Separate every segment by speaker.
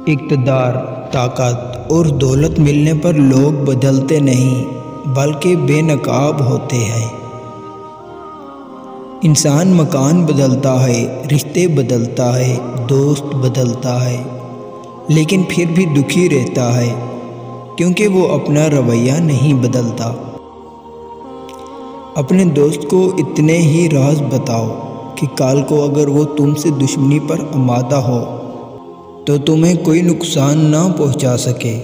Speaker 1: اقتدار، طاقت اور دولت ملنے پر لوگ بدلتے نہیں بلکہ بے نقاب ہوتے ہیں۔ انسان مکان بدلتا ہے، رشتے بدلتا ہے، دوست بدلتا ہے، لیکن پھر بھی دکھی رہتا ہے کیونکہ وہ اپنا رویہ نہیں بدلتا۔ اپنے دوست کو اتنے ہی راز بتاؤ کہ کل کو اگر وہ تم سے دشمنی پر آمادہ ہو تو تمہیں کوئی نقصان نہ پہنچا سکے۔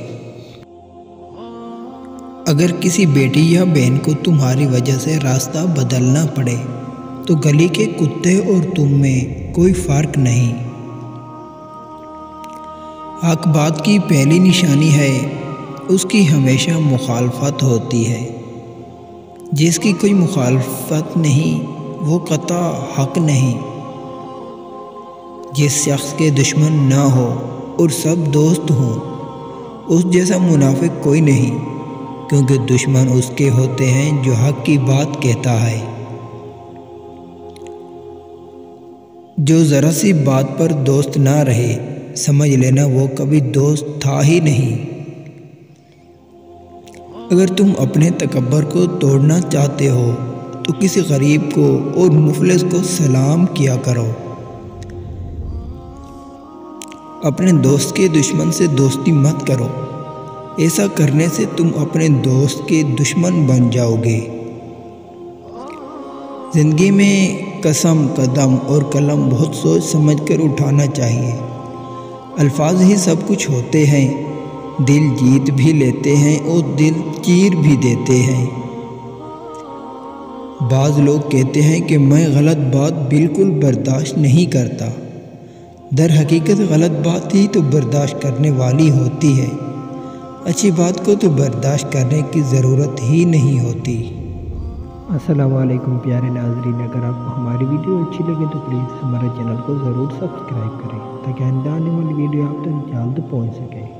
Speaker 1: اگر کسی بیٹی یا بہن کو تمہاری وجہ سے راستہ بدلنا پڑے تو گلی کے کتے اور تم میں کوئی فرق نہیں۔ حق بات کی پہلی نشانی ہے اس کی ہمیشہ مخالفت ہوتی ہے۔ جس کی کوئی مخالفت نہیں وہ قطع حق نہیں۔ جس شخص کے دشمن نہ ہو اور سب دوست ہوں اس جیسا منافق کوئی نہیں، کیونکہ دشمن اس کے ہوتے ہیں جو حق کی بات کہتا ہے۔ جو ذرا سی بات پر دوست نہ رہے سمجھ لینا وہ کبھی دوست تھا ہی نہیں۔ اگر تم اپنے تکبر کو توڑنا چاہتے ہو تو کسی غریب کو اور مفلس کو سلام کیا کرو۔ اپنے دوست کے دشمن سے دوستی مت کرو، ایسا کرنے سے تم اپنے دوست کے دشمن بن جاؤ گے۔ زندگی میں قسم، قدم اور قلم بہت سوچ سمجھ کر اٹھانا چاہیے۔ الفاظ ہی سب کچھ ہوتے ہیں، دل جیت بھی لیتے ہیں اور دل چیر بھی دیتے ہیں۔ بعض لوگ کہتے ہیں کہ میں غلط بات بالکل برداشت نہیں کرتا، در حقیقت غلط بات ہی تو برداشت کرنے والی ہوتی ہے، اچھی بات کو تو برداشت کرنے کی ضرورت ہی نہیں ہوتی۔
Speaker 2: السلام علیکم پیارے ناظرین، اگر آپ کو ہماری ویڈیو اچھی لگے تو پلیز ہمارے چینل کو ضرور سبسکرائب کریں تاکہ آنے والی ویڈیو آپ تک جلد پہنچ سکے۔